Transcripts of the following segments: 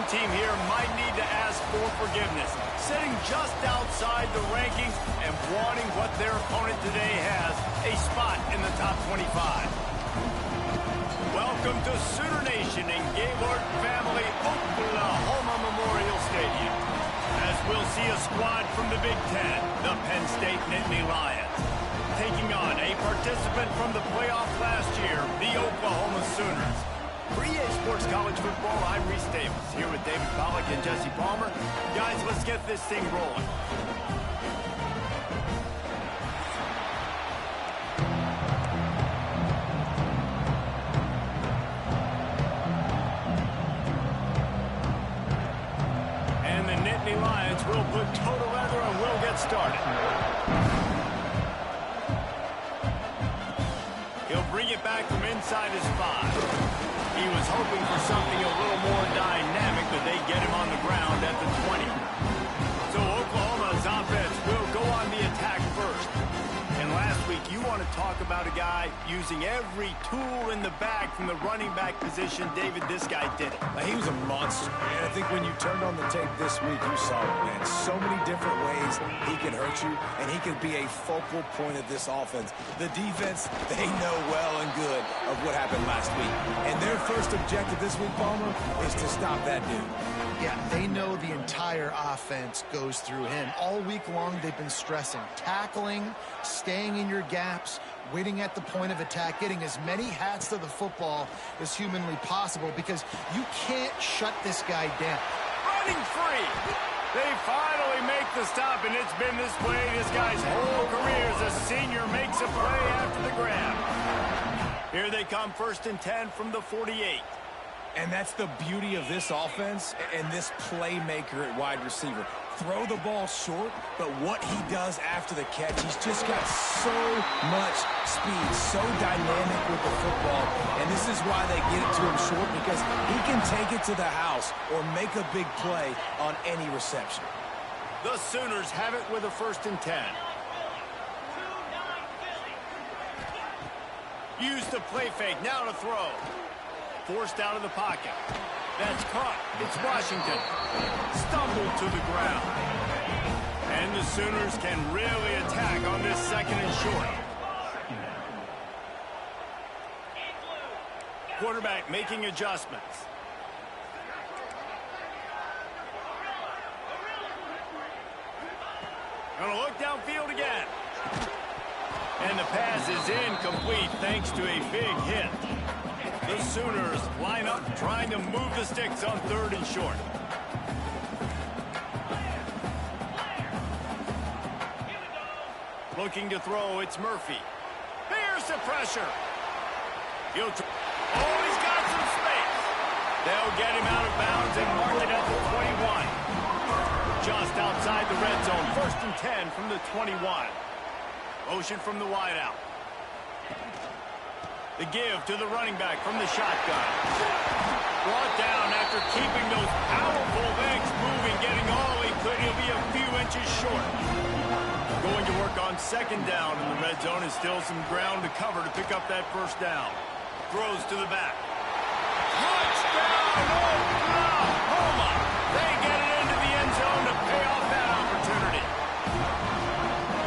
team here might need to ask for forgiveness, sitting just outside the rankings and wanting what their opponent today has, a spot in the top 25. Welcome to Sooner Nation in Gaylord Family Oklahoma Memorial Stadium, as we'll see a squad from the Big Ten, the Penn State Nittany Lions, taking on a participant from the playoff last year, the Oklahoma Sooners. For EA Sports College Football, I'm Reese Davis, here with David Pollack and Jesse Palmer. Guys, let's get this thing rolling. And the Nittany Lions will put toe to leather and we'll get started. He'll bring it back from inside his 5. He was hoping for something a little more dynamic, but they get him on the ground at the 20. So Oklahoma's offense will go on the attack first. And last week, you want to talk about a guy using every tool in the bag from the running back position. David, this guy did it. He was a monster. And I think when you turned on the tape this week, you saw it, man. So many different ways he can hurt you, and he can be a focal point of this offense. The defense, they know well and good of what happened last week. And their first objective this week, Palmer, is to stop that dude. Yeah, they know the entire offense goes through him. All week long, they've been stressing tackling, staying in your gaps, waiting at the point of attack, getting as many hats to the football as humanly possible, because you can't shut this guy down. Running free. They finally make the stop, and it's been this way this guy's whole career as a senior makes a play after the grab. Here they come, 1st and 10 from the 48. And that's the beauty of this offense and this playmaker at wide receiver. Throw the ball short, but what he does after the catch, he's just got so much speed, so dynamic with the football. And this is why they get it to him short, because he can take it to the house or make a big play on any reception. The Sooners have it with a 1st and 10. Use the play fake, now to throw. Forced out of the pocket. That's caught. It's Washington. Stumbled to the ground. And the Sooners can really attack on this 2nd and short. Quarterback making adjustments. Gonna look downfield again. And the pass is incomplete thanks to a big hit. The Sooners line up trying to move the sticks on 3rd and short. Looking to throw, it's Murphy. Here's the pressure. He's got some space. They'll get him out of bounds and mark it at the 21. Just outside the red zone, 1st and 10 from the 21. Motion from the wideout. The give to the running back from the shotgun. Brought down after keeping those powerful legs moving, getting all he could. He'll be a few inches short. Going to work on 2nd down in the red zone, and still some ground to cover to pick up that 1st down. Throws to the back. Touchdown, Oklahoma! They get it into the end zone to pay off that opportunity.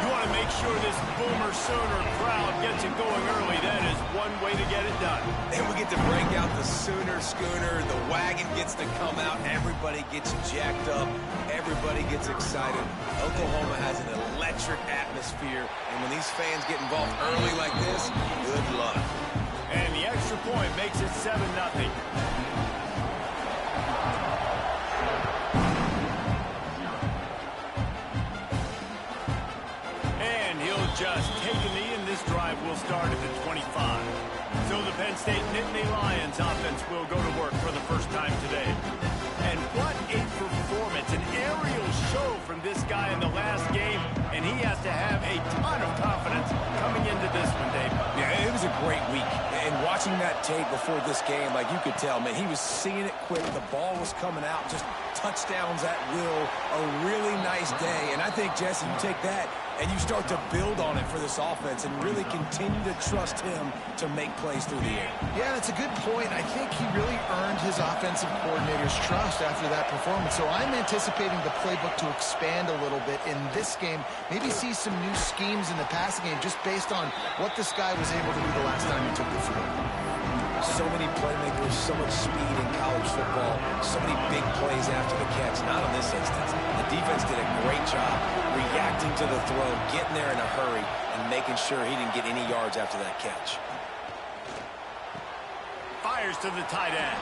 You want to make sure this Boomer Sooner crowd gets it going early. That is one way to get it done. And we get to break out the Sooner schooner. The wagon gets to come out. Everybody gets jacked up. Everybody gets excited. Oklahoma has an electric atmosphere. And when these fans get involved early like this, good luck. And the extra point makes it 7-0. Just take a knee, and this drive will start at the 25. So the Penn State Nittany Lions offense will go to work for the first time today. And what a performance, an aerial show from this guy in the last game, and he has to have a ton of confidence coming into this one, Dave. Yeah, it was a great week. And watching that that tape before this game, like you could tell, man, he was seeing it quick. The ball was coming out, just touchdowns at will. A really nice day. And I think, Jesse, you take that and you start to build on it for this offense and really continue to trust him to make plays through the air. Yeah, that's a good point. I think he really earned his offensive coordinator's trust after that performance. So I'm anticipating the playbook to expand a little bit in this game. Maybe see some new schemes in the passing game just based on what this guy was able to do the last time he took the field. So many playmakers, so much speed in college football, so many big plays after the catch. Not in this instance. The defense did a great job reacting to the throw, getting there in a hurry, and making sure he didn't get any yards after that catch. Fires to the tight end.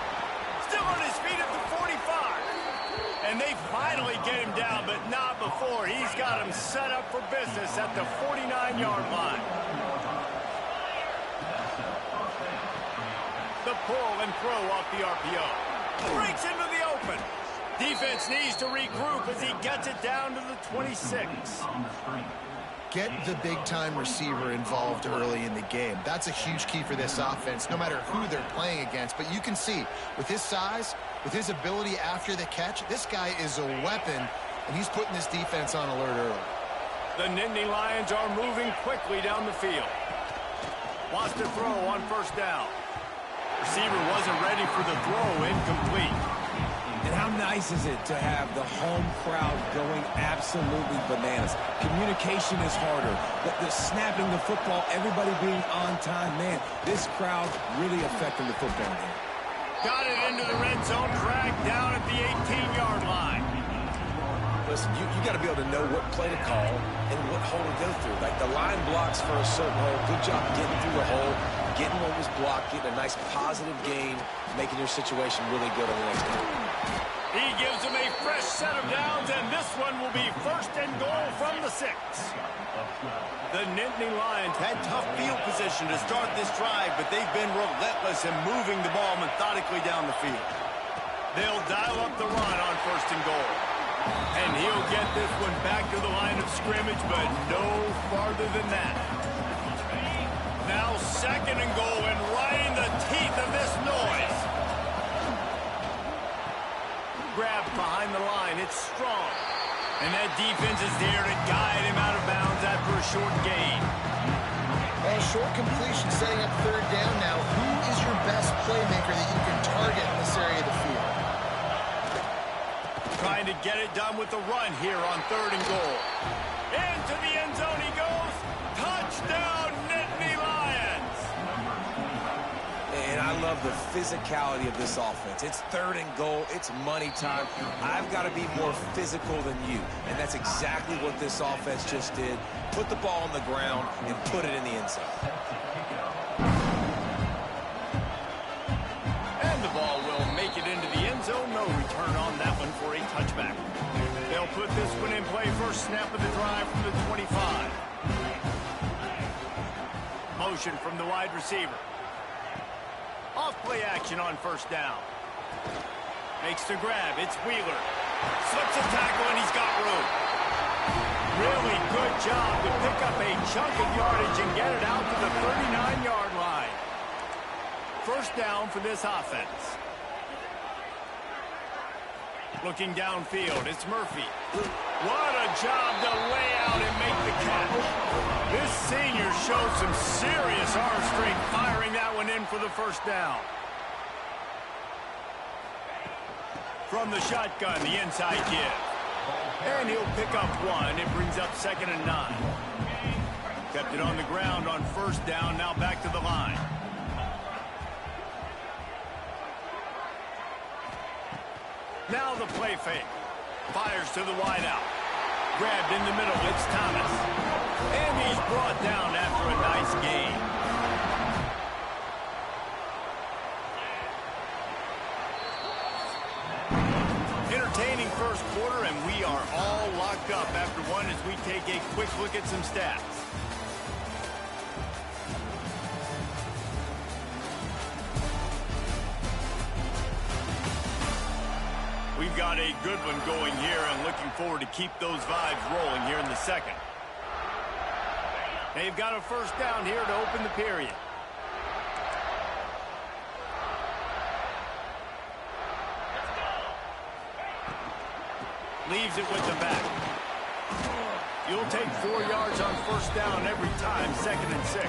Still on his feet at the 45. And they finally get him down, but not before. He's got him set up for business at the 49-yard line. The pull and throw off the RPO. Breaks into the open. Defense needs to regroup as he gets it down to the 26. Get the big-time receiver involved early in the game. That's a huge key for this offense, no matter who they're playing against. But you can see, with his size, with his ability after the catch, this guy is a weapon, and he's putting this defense on alert early. The Nittany Lions are moving quickly down the field. Wants to throw on first down. Receiver wasn't ready for the throw, incomplete. And how nice is it to have the home crowd going absolutely bananas? Communication is harder. The snapping the football, everybody being on time. Man, this crowd really affecting the football game. Got it into the red zone, dragged down at the 18-yard line. Listen, you got to be able to know what play to call and what hole to go through. Like the line blocks for a certain hole. Good job getting through the hole, getting what was blocked, getting a nice positive gain, making your situation really good on the next game. He gives him a fresh set of downs, and this one will be first and goal from the 6. The Nittany Lions had tough field position to start this drive, but they've been relentless in moving the ball methodically down the field. They'll dial up the run on first and goal. And he'll get this one back to the line of scrimmage, but no farther than that. Now second and goal, and right in the teeth of this noise. Grabbed behind the line. It's strong. And that defense is there to guide him out of bounds after a short gain. Well, short completion setting up third down now. Who is your best playmaker that you can target in this area of the field? Trying to get it done with the run here on third and goal. Into the end zone he goes. Touchdown, Nittany Lions! And I love the physicality of this offense. It's third and goal. It's money time. I've got to be more physical than you. And that's exactly what this offense just did. Put the ball on the ground and put it in the end zone. And the ball will make it into the end zone. No return on that one for a touchback. They'll put this one in play. First snap of the drive from the 25. Motion from the wide receiver. Off play action on first down. Makes the grab. It's Wheeler. Slips a tackle, and he's got room. Really good job to pick up a chunk of yardage and get it out to the 39-yard line. First down for this offense. Looking downfield, it's Murphy. What a job to lay out and make the catch. This senior showed some serious arm strength firing that one in for the first down. From the shotgun, the inside give. And he'll pick up one. It brings up 2nd and 9. Kept it on the ground on first down, now back to the line. Now the play fake. Fires to the wideout. Grabbed in the middle. It's Thomas. And he's brought down after a nice gain. Entertaining first quarter, and we are all locked up after one as we take a quick look at some stats. We've got a good one going here and looking forward to keep those vibes rolling here in the second. They've got a first down here to open the period. Leaves it with the back. You'll take 4 yards on first down every time, 2nd and 6.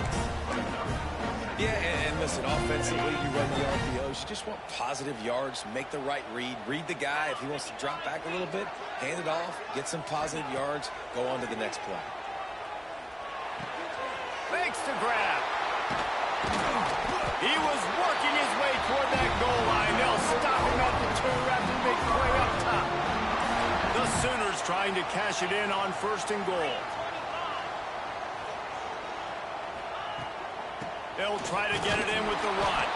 Yeah, and listen, offensively, you run the RPOs. You just want positive yards, make the right read the guy. If he wants to drop back a little bit, hand it off, get some positive yards, go on to the next play. Fakes to grab. He was working his way toward that goal line. They'll stop him at the 2 after the big play up top. The Sooners trying to cash it in on 1st and goal. They'll try to get it in with the run.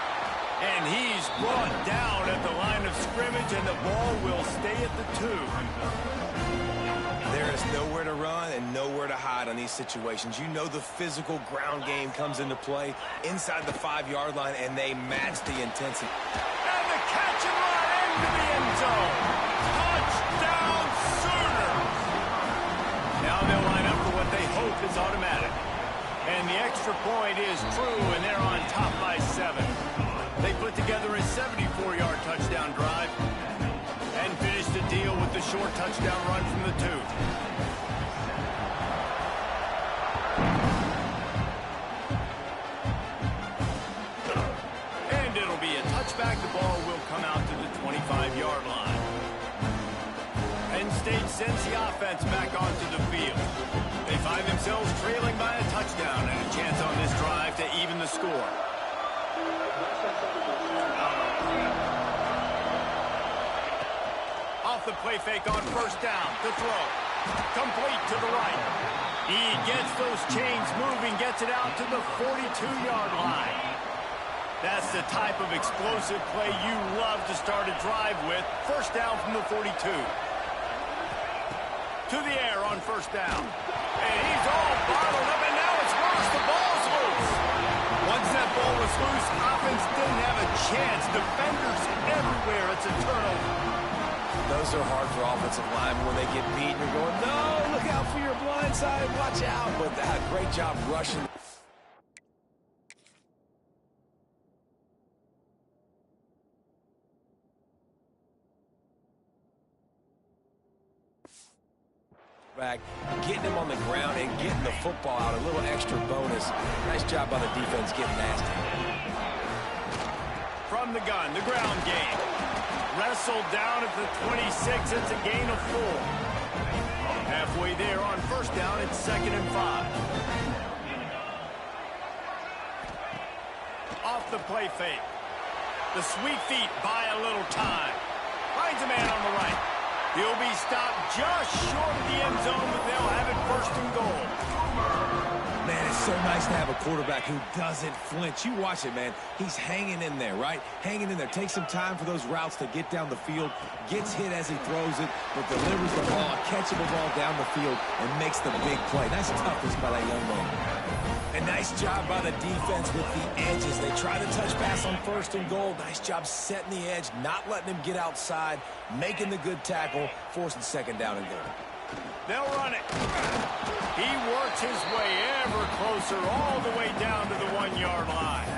And he's brought down at the line of scrimmage, and the ball will stay at the 2. There is nowhere to run and nowhere to hide on these situations. You know the physical ground game comes into play inside the 5-yard line, and they match the intensity. And the catch and run into the end zone. Touchdown, Sooners! Now they'll line up for what they hope is automatic. And the extra point is true, and they're on top by 7. They put together a 74-yard touchdown drive and finished the deal with the short touchdown run from the 2. And it'll be a touchback. The ball will come out to the 25-yard line. Penn State sends the offense back onto the field. They find themselves trailing by a touchdown and a chance on this drive to even the score. Off the play fake on 1st down. To throw. Complete to the right. He gets those chains moving, gets it out to the 42-yard line. That's the type of explosive play you love to start a drive with. 1st down from the 42. To the air on 1st down. And he's all bottled up, and now it's worse. The ball's loose. Once that ball was loose, offense didn't have a chance. Defenders everywhere. It's a turnover. Those are hard for offensive linemen when they get beat. You're going, no, look out for your blind side. Watch out. But great job rushing. Back, getting him on the ground and getting the football out, a little extra bonus. Nice job by the defense getting nasty. From the gun, the ground game. Wrestled down at the 26. It's a gain of 4. Halfway there on 1st down, it's 2nd and 5. Off the play fake. The sweet feet buy a little time. Finds a man on the right. He'll be stopped just short of the end zone, but they'll have it 1st and goal. Man, it's so nice to have a quarterback who doesn't flinch. You watch it, man. He's hanging in there, right? Hanging in there. Takes some time for those routes to get down the field. Gets hit as he throws it, but delivers the ball, a catchable ball down the field, and makes the big play. Nice toughness by that young man. And nice job by the defense with the edges. They try to touch pass on 1st and goal. Nice job setting the edge, not letting him get outside, making the good tackle, forcing 2nd down and goal. They'll run it. He works his way ever closer all the way down to the 1-yard line.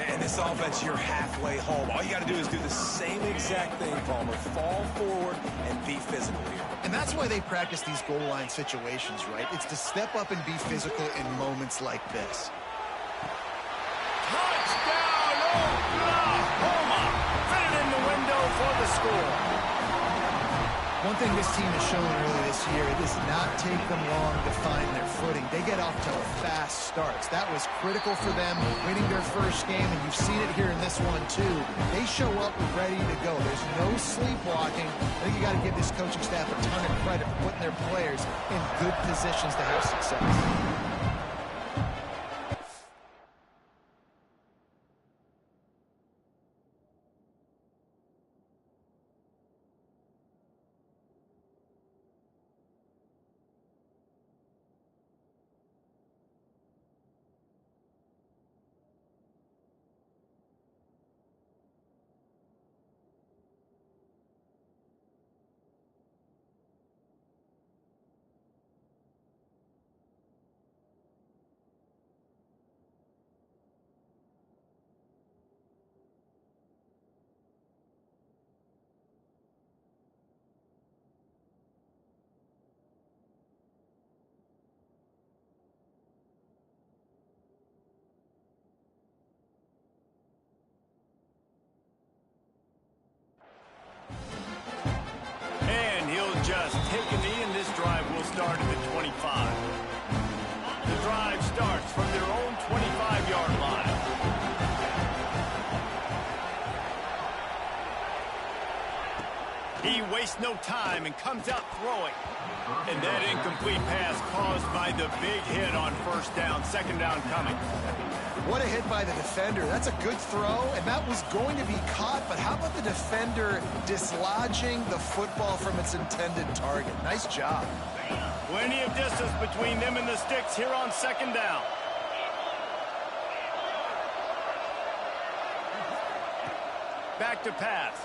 And this offense, you're halfway home. All you got to do is do the same exact thing, Palmer. Fall forward and be physical here. And that's why they practice these goal line situations, right? It's to step up and be physical in moments like this. Touchdown, Oklahoma! Fit it in the window for the score. One thing this team has shown early this year, it does not take them long to find their footing. They get off to fast starts. That was critical for them, winning their 1st game, and you've seen it here in this one, too. They show up ready to go. There's no sleepwalking. I think you got to give this coaching staff a ton of credit for putting their players in good positions to have success. take a knee, and this drive will start at the 25. The drive starts from their own 25-yard line. He wastes no time and comes out throwing. And that incomplete pass caused by the big hit on first down, second down coming. What a hit by the defender. That's a good throw, and that was going to be caught, but how about the defender dislodging the football from its intended target? Nice job. Plenty of distance between them and the sticks here on second down. Back to pass.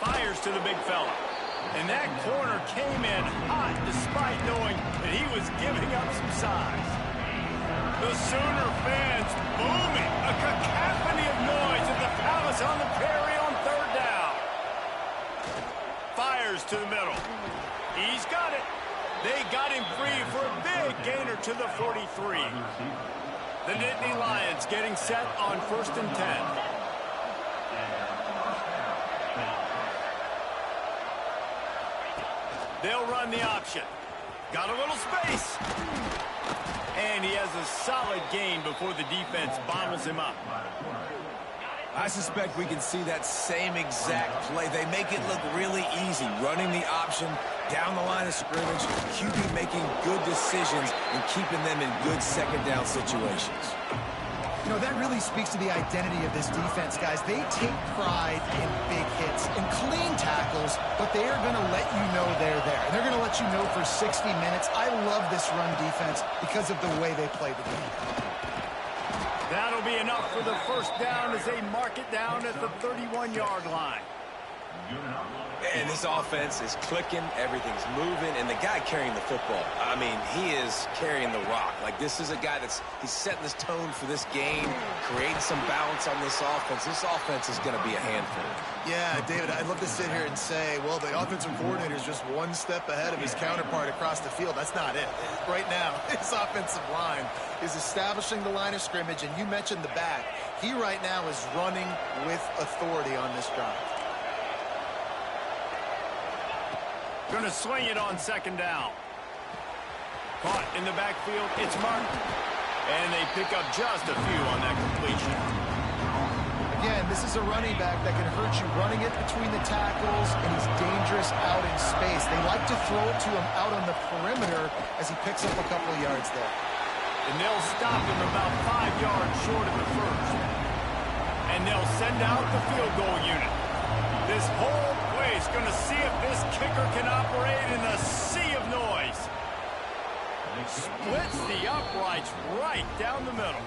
Fires to the big fella. And that corner came in hot despite knowing that he was giving up some size. The Sooner fans booming. A cacophony of noise at the Palace on the Prairie on third down. Fires to the middle. He's got it. They got him free for a big gainer to the 43. The Nittany Lions getting set on 1st and 10. They'll run the option. Got a little space. And he has a solid gain before the defense bottles him up. I suspect we can see that same exact play. They make it look really easy, running the option down the line of scrimmage, QB making good decisions and keeping them in good second down situations. You know, that really speaks to the identity of this defense, guys. They take pride in big hits and clean tackles, but they are going to let you know they're there. And they're going to let you know for 60 minutes. I love this run defense because of the way they play the game. That'll be enough for the first down as they mark it down at the 31-yard line. And this offense is clicking, everything's moving, and the guy carrying the football, I mean, he is carrying the rock. Like, this is a guy he's setting this tone for this game, creating some balance on this offense. This offense is going to be a handful. Yeah, David, I'd love to sit here and say, well, the offensive coordinator is just one step ahead of his counterpart across the field. That's not it. Right now, his offensive line is establishing the line of scrimmage, and you mentioned the back. He right now is running with authority on this drive. Going to swing it on second down. Caught in the backfield. It's Martin. And they pick up just a few on that completion. Again, this is a running back that can hurt you running it between the tackles, and he's dangerous out in space. They like to throw it to him out on the perimeter as he picks up a couple of yards there. And they'll stop him about 5 yards short of the first. And they'll send out the field goal unit. This whole place going to see if this kicker can operate in the sea of noise. Splits the uprights right down the middle.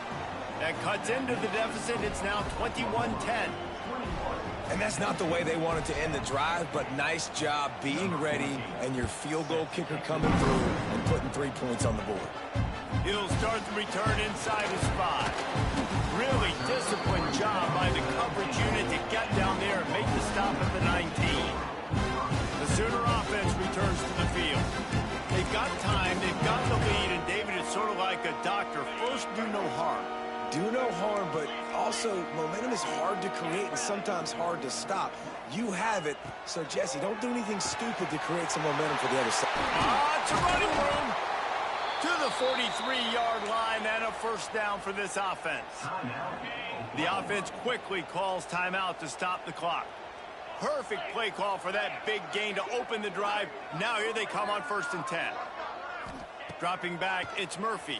That cuts into the deficit. It's now 21-10. And that's not the way they wanted to end the drive, but nice job being ready and your field goal kicker coming through and putting 3 points on the board. He'll start the return inside his 5. Really disciplined job by the coverage unit to get down there and make the stop at the 19. The Sooner offense returns to the field. They've got time, they've got the lead, and David, it's sort of like a doctor. First, do no harm. Do no harm, but also momentum is hard to create and sometimes hard to stop. You have it, so Jesse, don't do anything stupid to create some momentum for the other side. It's a running room to the 43-yard line and a first down for this offense. The offense quickly calls timeout to stop the clock. Perfect play call for that big gain to open the drive. Now here they come on 1st and 10. Dropping back, it's Murphy.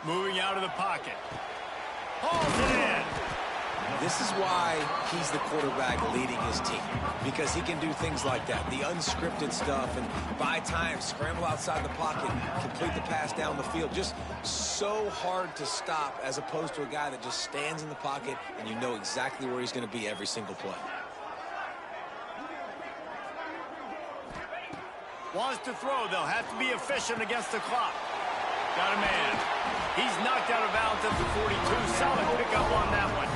Moving out of the pocket. Hauls it in. This is why he's the quarterback leading his team, because he can do things like that, the unscripted stuff, and buy time, scramble outside the pocket, complete the pass down the field. Just so hard to stop as opposed to a guy that just stands in the pocket and you know exactly where he's going to be every single play. Wants to throw. They'll have to be efficient against the clock. Got a man. He's knocked out of bounds at the 42. Solid pickup on that one.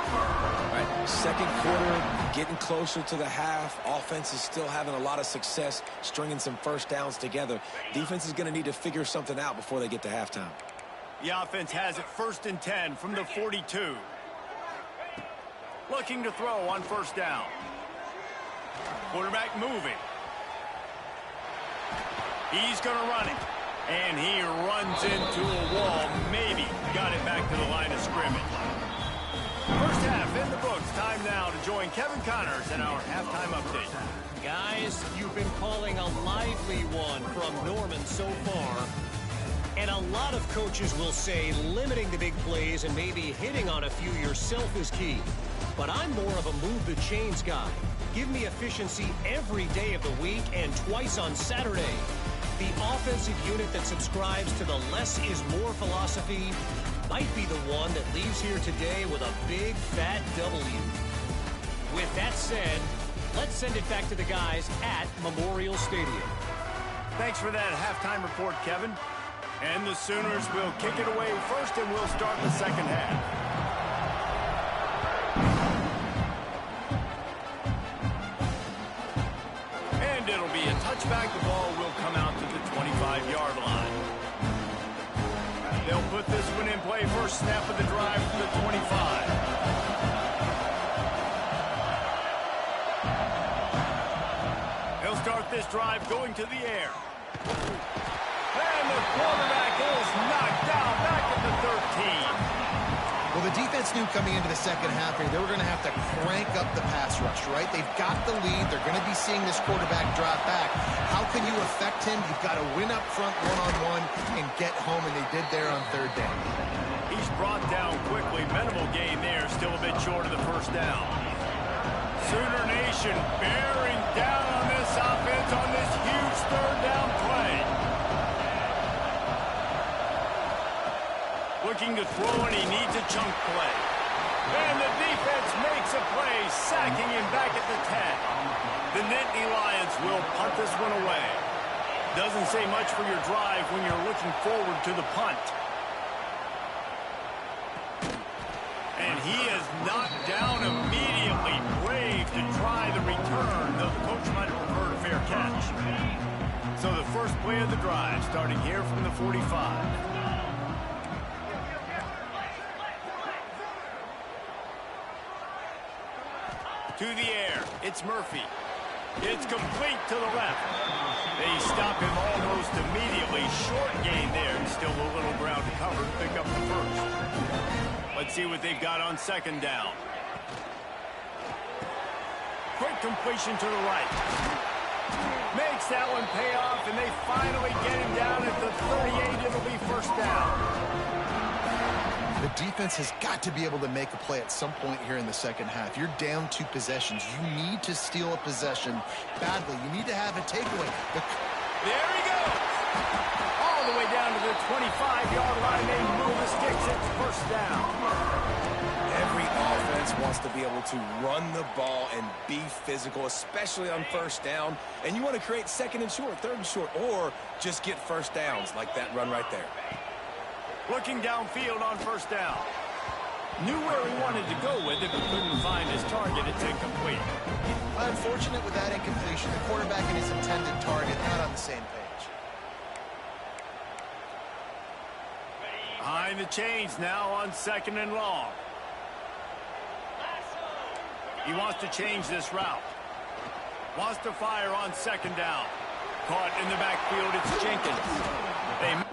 All right, second quarter, getting closer to the half. Offense is still having a lot of success stringing some first downs together. Defense is going to need to figure something out before they get to halftime. The offense has it 1st and 10 from the 42. Looking to throw on 1st down. Quarterback moving. He's going to run it. And he runs into a wall. Maybe got it back to the line of scrimmage. First half in the books. Time now to join Kevin Connors in our halftime update. Guys, you've been calling a lively one from Norman so far. And a lot of coaches will say limiting the big plays and maybe hitting on a few yourself is key. But I'm more of a move the chains guy. Give me efficiency every day of the week and twice on Saturday. The offensive unit that subscribes to the less is more philosophy might be the one that leaves here today with a big fat W. With that said, let's send it back to the guys at Memorial Stadium. Thanks for that halftime report, Kevin. And the Sooners will kick it away first, and we'll start the second half. And it'll be a touchback. The ball will come out to the 25-yard line. They'll put this one in play. First snap of the drive to the 25. They'll start this drive going to the air. And the quarterback is knocked down back at the 13. Well, the defense knew coming into the second half here, they were going to have to crank up the pass rush, right? They've got the lead. They're going to be seeing this quarterback drop back. How can you affect him? You've got to win up front one-on-one and get home, and they did there on third down. He's brought down quickly. Minimal gain there. Still a bit short of the first down. Sooner Nation bearing down on this offense on this huge third down play. Looking to throw, and he needs a chunk play. And the defense makes a play, sacking him back at the 10. The Nittany Lions will punt this one away. Doesn't say much for your drive when you're looking forward to the punt. And he is knocked down immediately. Brave to try the return, though the coach might have preferred a fair catch. So the first play of the drive, starting here from the 45. To the air, it's Murphy. It's complete to the left. They stop him almost immediately. Short gain there, and still a little ground to cover to pick up the first. Let's see what they've got on second down. Quick completion to the right. Makes that one pay off, and they finally get him down at the 38. It'll be first down. The defense has got to be able to make a play at some point here in the second half. You're down 2 possessions. You need to steal a possession badly. You need to have a takeaway. There he goes. All the way down to the 25-yard line. They move the sticks. It's first down. Every offense wants to be able to run the ball and be physical, especially on first down. And you want to create second and short, third and short, or just get first downs like that run right there. Looking downfield on first down. Knew where he wanted to go with it, but couldn't find his target. It's incomplete. Unfortunate with that incompletion. The quarterback and his intended target not on the same page. Behind the chains now on second and long. He wants to change this route. Wants to fire on second down. Caught in the backfield, it's Jenkins. They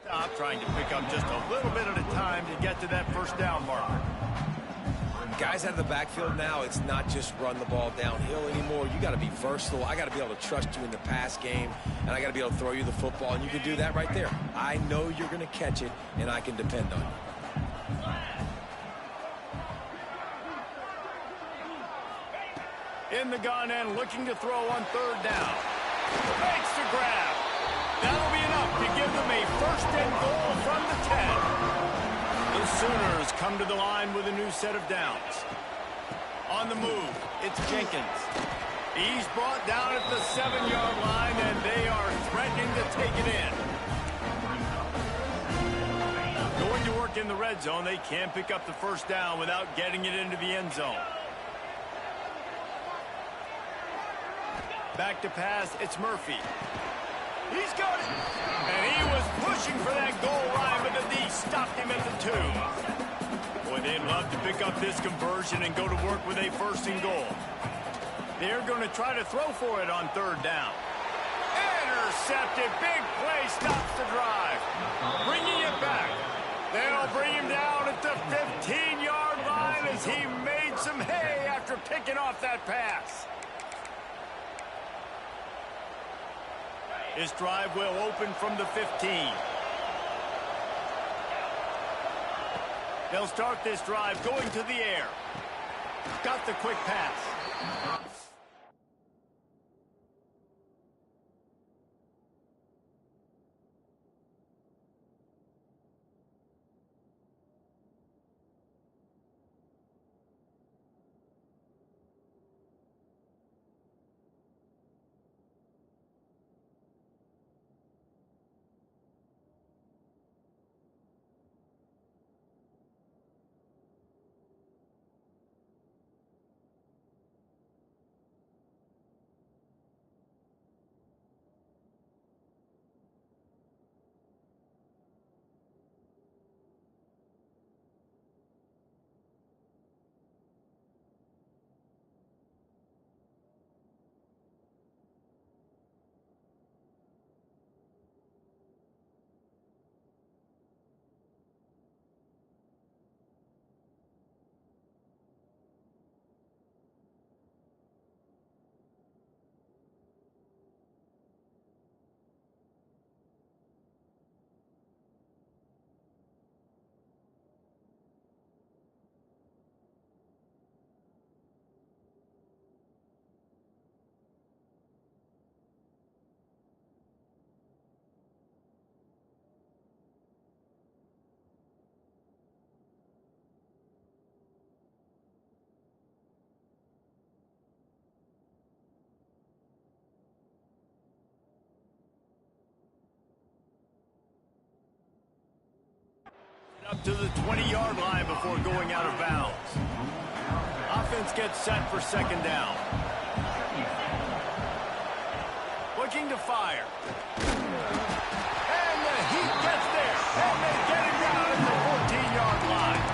stop, trying to pick up just a little bit at a time to get to that first down marker. Guys out of the backfield now, it's not just run the ball downhill anymore. You got to be versatile. I got to be able to trust you in the pass game, and I got to be able to throw you the football, and you can do that right there. I know you're going to catch it, and I can depend on you. In the gun and looking to throw on third down. Makes the grab. That'll be enough to give them a 10. The Sooners come to the line with a new set of downs. On the move, it's Jenkins. He's brought down at the 7-yard line, and they are threatening to take it in. Going to work in the red zone. They can't pick up the first down without getting it into the end zone. Back to pass, it's Murphy. He's got it. And he was pushing for that goal line, but the D stopped him at the 2. Boy, they'd love to pick up this conversion and go to work with a first and goal. They're going to try to throw for it on third down. Intercepted. Big play stops the drive. Bringing it back. They'll bring him down at the 15-yard line as he made some hay after picking off that pass. His drive will open from the 15. They'll start this drive going to the air. Got the quick pass. Up to the 20-yard line before going out of bounds. Offense gets set for second down. Looking to fire. And the heat gets there. And they get him down at the 14-yard line.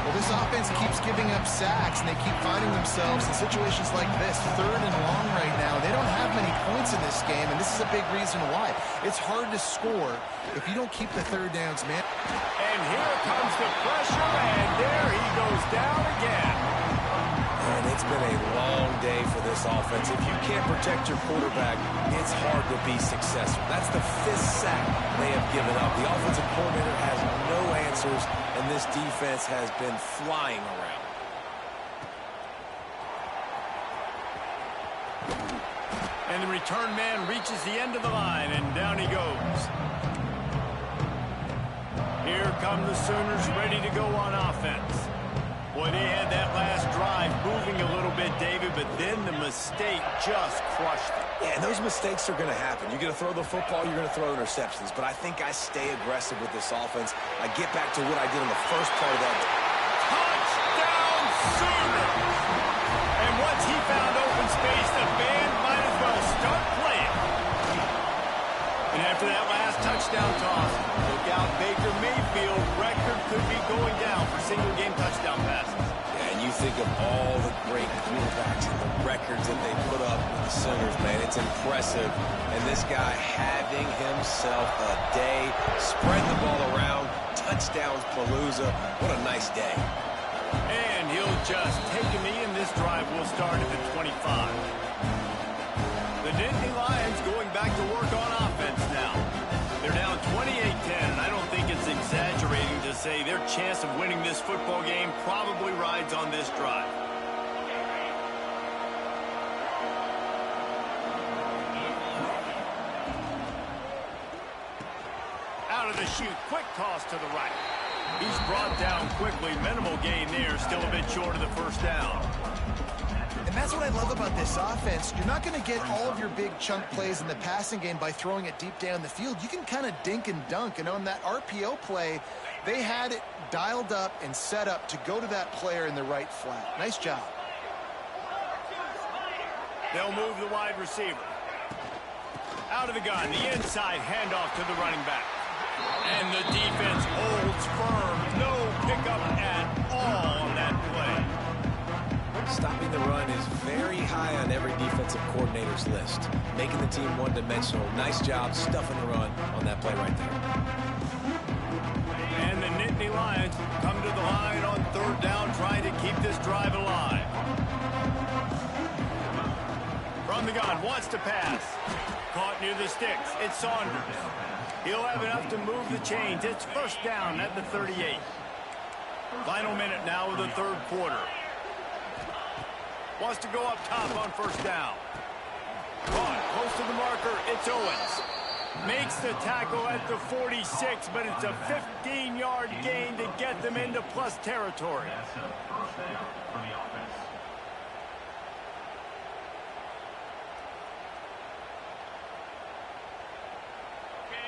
Well, this offense keeps giving up sacks, and they keep finding themselves in situations like this, third and long right now. They don't have many points in this game, and this is a big reason why. It's hard to score if you don't keep the third downs, man. And here comes the pressure, and there he goes down again. And it's been a long day for this offense. If you can't protect your quarterback, it's hard to be successful. That's the 5th sack they have given up. The offensive coordinator has no answers, and this defense has been flying around. And the return man reaches the end of the line, and down he goes. Here come the Sooners ready to go on offense. Boy, they had that last drive moving a little bit, David, but then the mistake just crushed them. Yeah, and those mistakes are going to happen. You're going to throw the football, you're going to throw interceptions. But I think I stay aggressive with this offense. I get back to what I did in the first part of that. Touchdown, Sooners! And once he found open space, the band might as well start playing. And after that last touchdown toss, look out, Baker Mayfield record could be going down for single-game touchdown passes. Yeah, and you think of all the great quarterbacks and the records that they put up with the Sooners, man. It's impressive. And this guy having himself a day, spreading the ball around, touchdowns, Palooza. What a nice day. And he'll just take a knee, and this drive will start at the 25. The Nittany Lions going back to work on offense now. They're down 28-10, and I don't think it's exaggerating to say their chance of winning this football game probably rides on this drive. out of the chute. Quick toss to the right. He's brought down quickly. Minimal gain there. Still a bit short of the first down. And that's what I love about this offense. You're not going to get all of your big chunk plays in the passing game by throwing it deep down the field. You can kind of dink and dunk. And on that RPO play, they had it dialed up and set up to go to that player in the right flat. Nice job. They'll move the wide receiver. Out of the gun, the inside handoff to the running back. And the defense holds firm. No pickup at all on that play. Stopping the run is very high on every defensive coordinator's list. Making the team one-dimensional. Nice job stuffing the run on that play right there. And the Nittany Lions come to the line on third down, trying to keep this drive alive. From the gun, wants to pass. Caught near the sticks. It's Saunders. He'll have enough to move the chains. It's first down at the 38. Final minute now of the third quarter. Wants to go up top on first down. Caught close to the marker. It's Owens. Makes the tackle at the 46, but it's a 15-yard gain to get them into plus territory.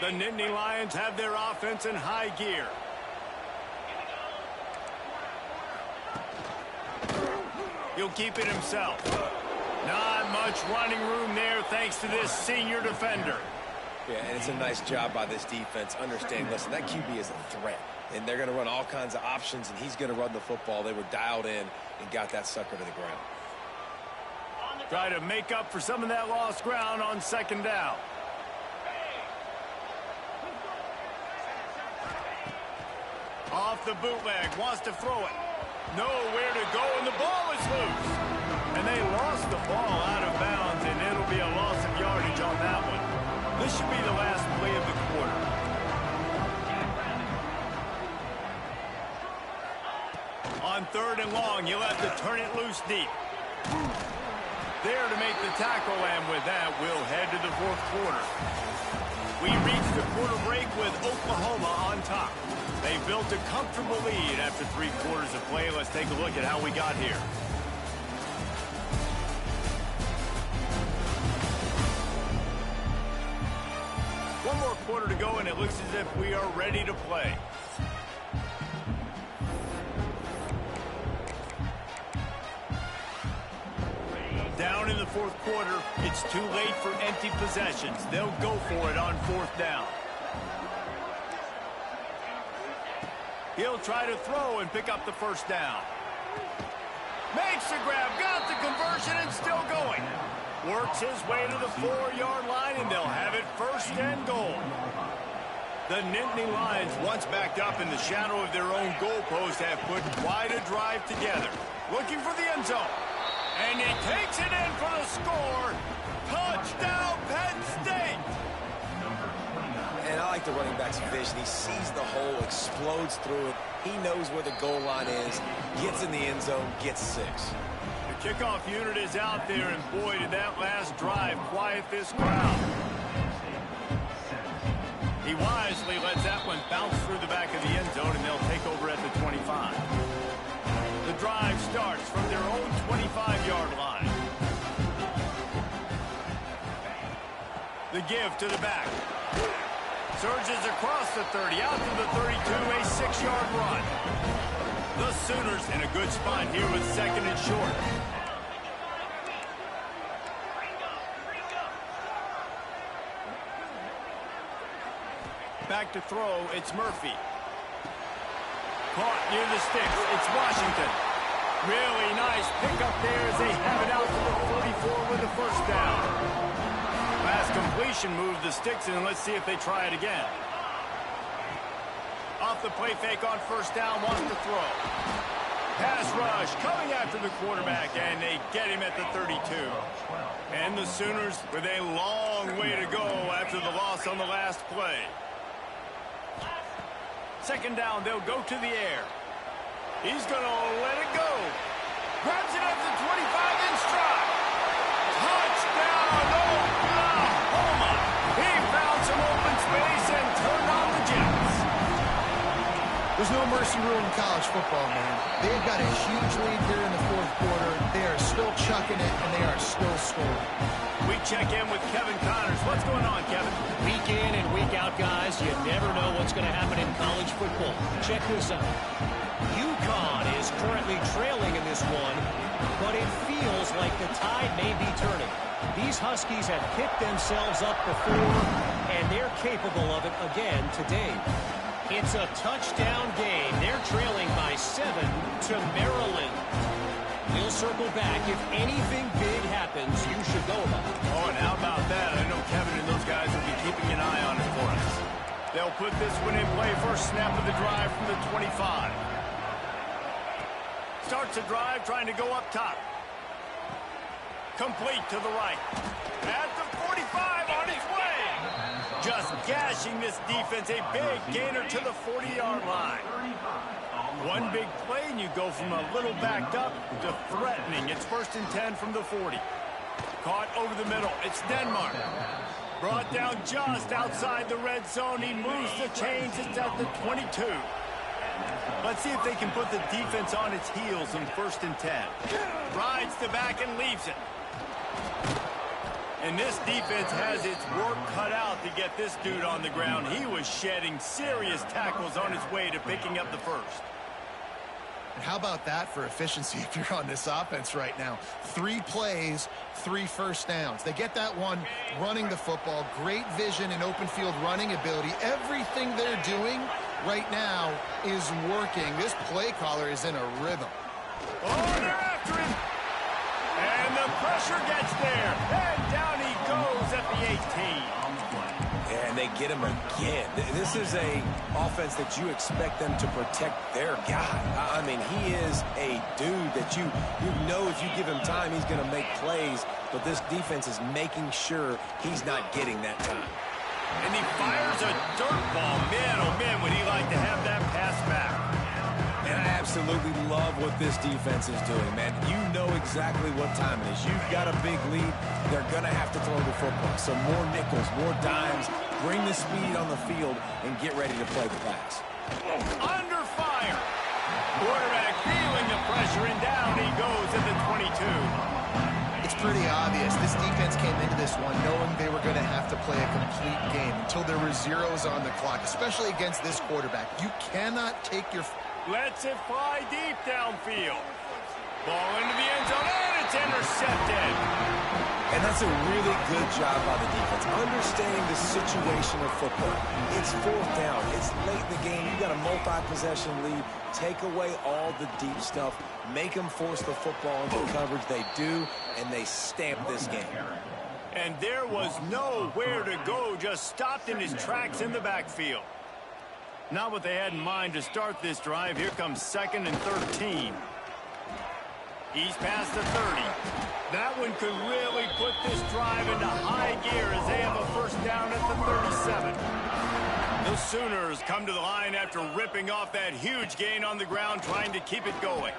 The Nittany Lions have their offense in high gear. He'll keep it himself. Not much running room there thanks to this senior defender. Yeah, and it's a nice job by this defense. Understanding, listen, that QB is a threat. And they're going to run all kinds of options, and he's going to run the football. They were dialed in and got that sucker to the ground. Try to make up for some of that lost ground on second down. Off the bootleg, wants to throw it. Nowhere to go, and the ball is loose. And they lost the ball out of bounds, and it'll be a loss of yardage on that one. This should be the last play of the quarter. On third and long, you'll have to turn it loose deep. There to make the tackle, and with that, we'll head to the fourth quarter. We reach the quarter break with Oklahoma on top. They built a comfortable lead after 3 quarters of play. Let's take a look at how we got here. One more quarter to go, and it looks as if we are ready to play. Down in the fourth quarter, it's too late for empty possessions. They'll go for it on fourth down. He'll try to throw and pick up the first down. Makes the grab, got the conversion, and still going. Works his way to the 4-yard line, and they'll have it first and goal. The Nittany Lions, once backed up in the shadow of their own goalpost, have put quite a drive together. Looking for the end zone. And he takes it in for the score. Touchdown, Penn State! And I like the running back's vision. He sees the hole, explodes through it. He knows where the goal line is, gets in the end zone, gets 6. The kickoff unit is out there, and boy, did that last drive quiet this crowd. He wisely lets that one bounce through the back of the end zone, and they'll take over at the 25. The drive starts from their own 25-yard line. The give to the back. Surges across the 30, out to the 32, a 6-yard run. The Sooners in a good spot here with second and short. Back to throw, it's Murphy. Caught near the sticks, it's Washington. Really nice pickup there as they have it out to the 44 with the first down. Last completion moved the sticks, and let's see if they try it again. Off the play fake on first down, wants to throw. Pass rush coming after the quarterback, and they get him at the 32. And the Sooners with a long way to go after the loss on the last play. Second down, they'll go to the air. He's going to let it go. Grabs it at the 25 in stride. Touchdown, Oklahoma! He found some open space and turned on the jet. There's no mercy rule in college football, man. They've got a huge lead here in the fourth quarter. They are still chucking it, and they are still scoring. We check in with Kevin Connors. What's going on, Kevin? Week in and week out, guys, you never know what's going to happen in college football. Check this out. UConn is currently trailing in this one, but it feels like the tide may be turning. These Huskies have picked themselves up before, and they're capable of it again today. It's a touchdown game. They're trailing by 7 to Maryland. We'll circle back. If anything big happens, you should know about it. Oh, and how about that? I know Kevin and those guys will be keeping an eye on it for us. They'll put this one in play. First snap of the drive from the 25. Starts the drive trying to go up top. Complete to the right. At the 45 on his way. Just gashing this defense. A big gainer to the 40-yard line. One big play and you go from a little backed up to threatening. It's 1st and 10 from the 40. Caught over the middle. It's Denmark. Brought down just outside the red zone. He moves the chains. It's at the 22. Let's see if they can put the defense on its heels in 1st and 10. Rides the back and leaves it. And this defense has its work cut out to get this dude on the ground. He was shedding serious tackles on his way to picking up the first. And how about that for efficiency if you're on this offense right now? 3 plays, 3 first downs. They get that one running the football. Great vision and open field running ability. Everything they're doing right now is working. This play caller is in a rhythm. Oh, they're after him. And the pressure gets there. And down he goes at the 18. And they get him again. This is a offense that you expect them to protect their guy. I mean, he is a dude that you know if you give him time, he's going to make plays. But this defense is making sure he's not getting that time. And he fires a dirt ball. Man, oh man, would he like to have that pass back. And I absolutely love what this defense is doing, man. You know exactly what time it is. You've got a big lead. They're going to have to throw the football. So more nickels, more dimes. Bring the speed on the field and get ready to play the pass. Under fire. Quarterback feeling the pressure, and down he goes at the 22. It's pretty obvious. This defense came into this one knowing they were going to have to play a complete game until there were zeros on the clock, especially against this quarterback. You cannot take your... Lets it fly deep downfield. Ball into the end zone, and it's intercepted. And that's a really good job by the defense, understanding the situation of football. It's 4th down. It's late in the game. You got a multi-possession lead. Take away all the deep stuff. Make them force the football into coverage. They do, and they stamp this game. And there was nowhere to go, just stopped in his tracks in the backfield. Not what they had in mind to start this drive. Here comes 2nd and 13. He's past the 30. That one could really put this drive into high gear as they have a first down at the 37. The Sooners come to the line after ripping off that huge gain on the ground, trying to keep it going.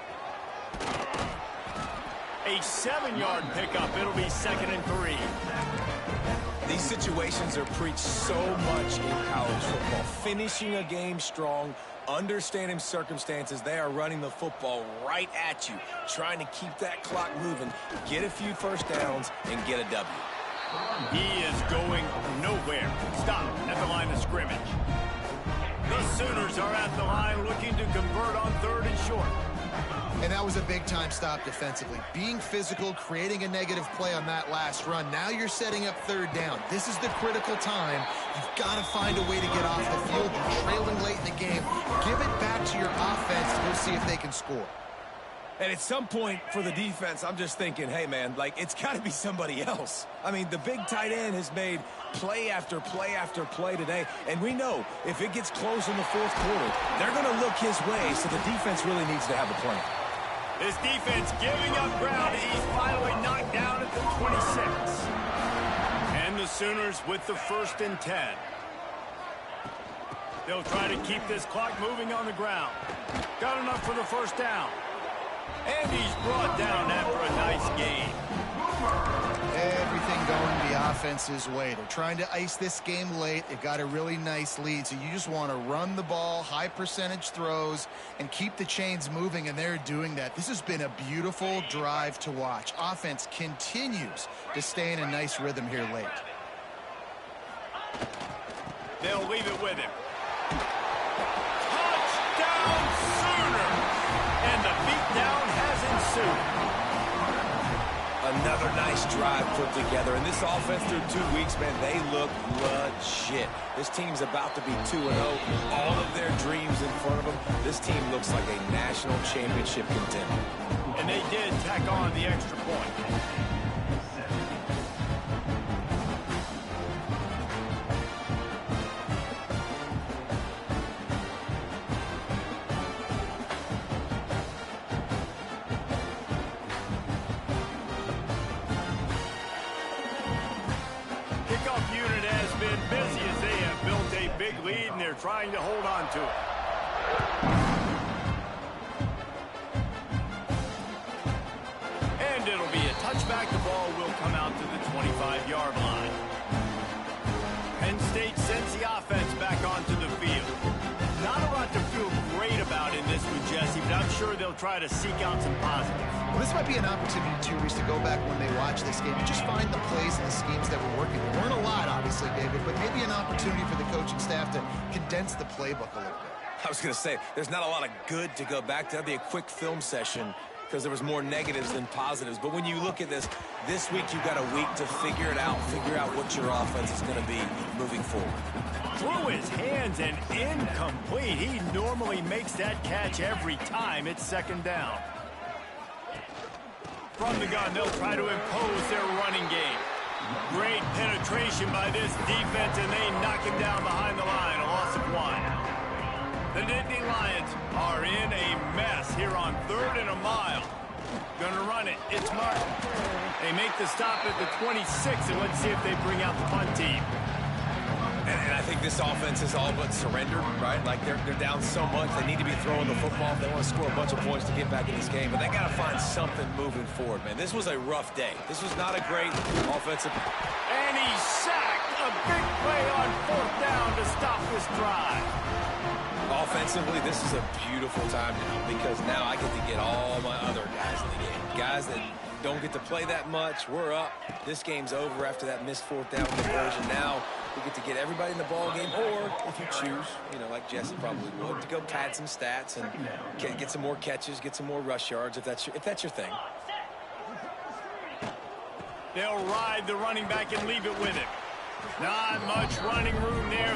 A 7-yard pickup. It'll be 2nd and 3. These situations are preached so much in college football. Finishing a game strong, understanding circumstances. They are running the football right at you, trying to keep that clock moving, get a few first downs, and get a W. He is going nowhere. Stop at the line of scrimmage. The Sooners are at the line looking to convert on 3rd and short. And that was a big-time stop defensively. Being physical, creating a negative play on that last run. Now you're setting up 3rd down. This is the critical time. You've got to find a way to get off the field. You're trailing late in the game. Give it back to your offense to go see if they can score. And at some point for the defense, I'm just thinking, hey, man, like, it's got to be somebody else. I mean, the big tight end has made play after play after play today. And we know if it gets close in the 4th quarter, they're going to look his way, so the defense really needs to have a plan. This defense giving up ground. He's finally knocked down at the 26. And the Sooners with the 1st and 10. They'll try to keep this clock moving on the ground. Got enough for the first down. And he's brought down after a nice gain. everything going the offense's way. They're trying to ice this game late. They've got a really nice lead, so you just want to run the ball, high percentage throws, and keep the chains moving, and they're doing that. This has been a beautiful drive to watch. Offense continues to stay in a nice rhythm here late. They'll leave it with him. Touchdown Sooner! And the beatdown has ensued. Another nice drive put together. And this offense through 2 weeks, man, they look legit. This team's about to be 2-0. All of their dreams in front of them. This team looks like a national championship contender. And they did tack on the extra point. Lead, and they're trying to hold on to it. And it'll be a touchback. The ball will come out to the 25-yard line. Penn State sends the offense back onto the field. Not a lot to feel great about in this one, Jesse, but I'm sure they'll try to seek out some positives. Well, this might be an opportunity, too, Reese, to go back when they watch this game and just find the plays and the schemes that were working. There weren't a lot, obviously, David, but maybe an opportunity for the coaching staff to condense the playbook a little bit. I was going to say, there's not a lot of good to go back to. That'd be a quick film session because there was more negatives than positives. But when you look at this week you've got a week to figure it out, figure out what your offense is going to be moving forward. Through his hands and incomplete. He normally makes that catch every time. It's second down. From the gun, they'll try to impose their running game. Great penetration by this defense, and they knock him down behind the line. A loss of 1. The Nittany Lions are in a mess here on 3rd and a mile. Gonna run it. It's Martin. They make the stop at the 26, and let's see if they bring out the punt team. And I think this offense is all but surrendered, right? Like, they're down so much. They need to be throwing the football if they want to score a bunch of points to get back in this game. But they got to find something moving forward, man. This was a rough day. This was not a great offensive. And he sacked. A big play on 4th down to stop this drive. Offensively, this is a beautiful time now because now I get to get all my other guys in the game. Guys that don't get to play that much. We're up. This game's over after that missed 4th down conversion. Now we get to get everybody in the ball game, or if you choose, like Jesse probably would, to go pad some stats and get some more catches, get some more rush yards if that's your thing. They'll ride the running back and leave it with him. Not much running room there.